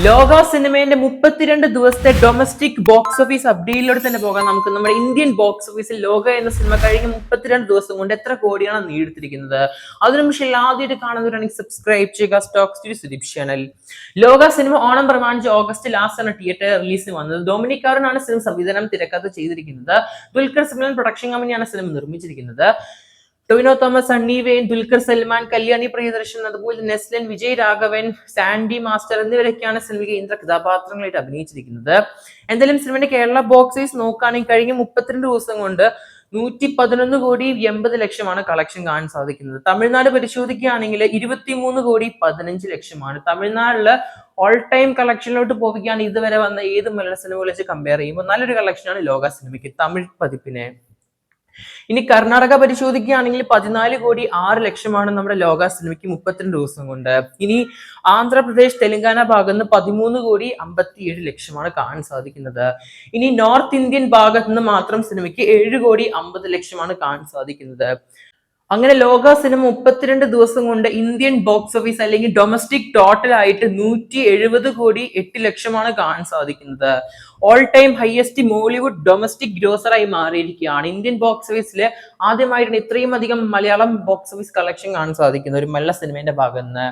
ലോക സിനിമയുടെ 32 ദിവസത്തെ ഡൊമസ്റ്റിക് ബോക്സ് ഓഫീസ് അപ്ഡേറ്റിലൂടെ തന്നെ പോകാം. നമുക്ക് നമ്മുടെ ഇന്ത്യൻ ബോക്സ് ഓഫീസിൽ ലോക എന്ന സിനിമ കഴിഞ്ഞ 32 ദിവസം കൊണ്ട് എത്ര കോടിയാണ് നേടിയെടുത്തിരിക്കുന്നത്. അതിനു മുമ്പ് ആദ്യമായിട്ട് കാണുന്നവരാണെങ്കിൽ സബ്സ്ക്രൈബ് ചെയ്യുക സ്റ്റോക്ക് സ്റ്റുഡിയോസ് യൂട്യൂബ് ചാനൽ. ലോക സിനിമ ഓണം പ്രമാണിച്ച് ഓഗസ്റ്റ് ലാസ്റ്റാണ് തിയേറ്റർ റിലീസിന് വന്നത്. ഡൊമിനിക് കാരനാണ് സിനിമ സംവിധാനം തിരക്കഥ ചെയ്തിരിക്കുന്നത്. ദുൽഖർ സൽമാൻ പ്രൊഡക്ഷൻ കമ്പനിയാണ് സിനിമ നിർമ്മിച്ചിരിക്കുന്നത്. ടൊവിനോ തോമസ്, സണ്ണി വെയിൻ, ദുൽഖർ സൽമാൻ, കല്യാണി പ്രിയദർശൻ, അതുപോലെ നെസ്ലൻ, വിജയ് രാഘവൻ, സാൻഡി മാസ്റ്റർ എന്നിവരൊക്കെയാണ് സിനിമ കേന്ദ്ര കഥാപാത്രങ്ങളായിട്ട് അഭിനയിച്ചിരിക്കുന്നത്. എന്തായാലും സിനിമയുടെ കേരള ബോക്സ് ഓഫീസ് നോക്കുകയാണെങ്കിൽ കഴിഞ്ഞ 32 ദിവസം കൊണ്ട് 111 കോടി 80 ലക്ഷമാണ് കളക്ഷൻ കാണാൻ സാധിക്കുന്നത്. തമിഴ്നാട് പരിശോധിക്കുകയാണെങ്കിൽ 23 കോടി 15 ലക്ഷമാണ്. തമിഴ്നാട്ടില് ഓൾ ടൈം കളക്ഷനിലോട്ട് പോവുകയാണ് ഇതുവരെ വന്ന ഏത് മലയാള സിനിമകളെ വെച്ച് കമ്പയർ ചെയ്യുമ്പോൾ നല്ലൊരു കളക്ഷനാണ് ലോക സിനിമയ്ക്ക് തമിഴ് പതിപ്പിനെ. ഇനി കർണാടക പരിശോധിക്കുകയാണെങ്കിൽ 14 കോടി 6 ലക്ഷമാണ് നമ്മുടെ ലോക സിനിമയ്ക്ക് 32 ദിവസം കൊണ്ട്. ഇനി ആന്ധ്രാപ്രദേശ്, തെലങ്കാന ഭാഗത്ത് നിന്ന് 13 കോടി 57 ലക്ഷമാണ് കാണാൻ സാധിക്കുന്നത്. ഇനി നോർത്ത് ഇന്ത്യൻ ഭാഗത്ത് നിന്ന് മാത്രം സിനിമയ്ക്ക് 7 കോടി 50 ലക്ഷമാണ് കാണാൻ സാധിക്കുന്നത്. അങ്ങനെ ലോക സിനിമ 32 ദിവസം കൊണ്ട് ഇന്ത്യൻ ബോക്സ് ഓഫീസ് അല്ലെങ്കിൽ ഡൊമസ്റ്റിക് ടോട്ടൽ ആയിട്ട് 170 കോടി 8 ലക്ഷമാണ് കാണാൻ സാധിക്കുന്നത്. All time highest Mollywood domestic ഗ്രോസറായി മാറിയിരിക്കുകയാണ്. ഇന്ത്യൻ ബോക്സ് ഓഫീസിൽ ആദ്യമായിട്ടാണ് ഇത്രയും അധികം മലയാളം ബോക്സ് ഓഫീസ് കളക്ഷൻ കാണാൻ സാധിക്കുന്ന ഒരു മലയാള സിനിമയുടെ ഭാഗത്ത് നിന്ന്.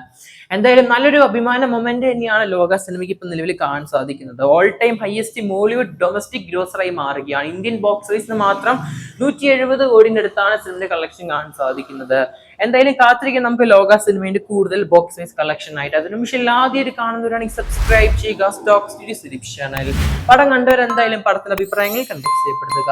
എന്തായാലും നല്ലൊരു അഭിമാന മൊമെന്റ് തന്നെയാണ് ലോക സിനിമയ്ക്ക് ഇപ്പൊ നിലവിൽ കാണാൻ സാധിക്കുന്നത്. All time highest Mollywood domestic ഗ്രോസറായി മാറുകയാണ്. ഇന്ത്യൻ ബോക്സ് ഓഫീസിന് മാത്രം 170 കോടിന്റെ അടുത്താണ് സിനിമയുടെ കളക്ഷൻ കാണാൻ സാധിക്കുന്നത്. എന്തായാലും കാത്തിരിക്കാൻ നമുക്ക് ലോക സിനിമയുടെ കൂടുതൽ ബോക്സ് ഓഫീസ് കളക്ഷൻ ആയിട്ട്. അതിനു മുമ്പ് ആദ്യമായിട്ട് കാണുന്നവരാണെങ്കിൽ സബ്സ്ക്രൈബ് ചെയ്യുക സ്റ്റോക്ക് സ്റ്റുഡിയോസ് യൂട്യൂബ് ചാനൽ. പടം കണ്ടവരെന്തായാലും പടത്തിന്റെ അഭിപ്രായങ്ങൾ കമന്റ് ചെയ്യപ്പെടുത്തുക.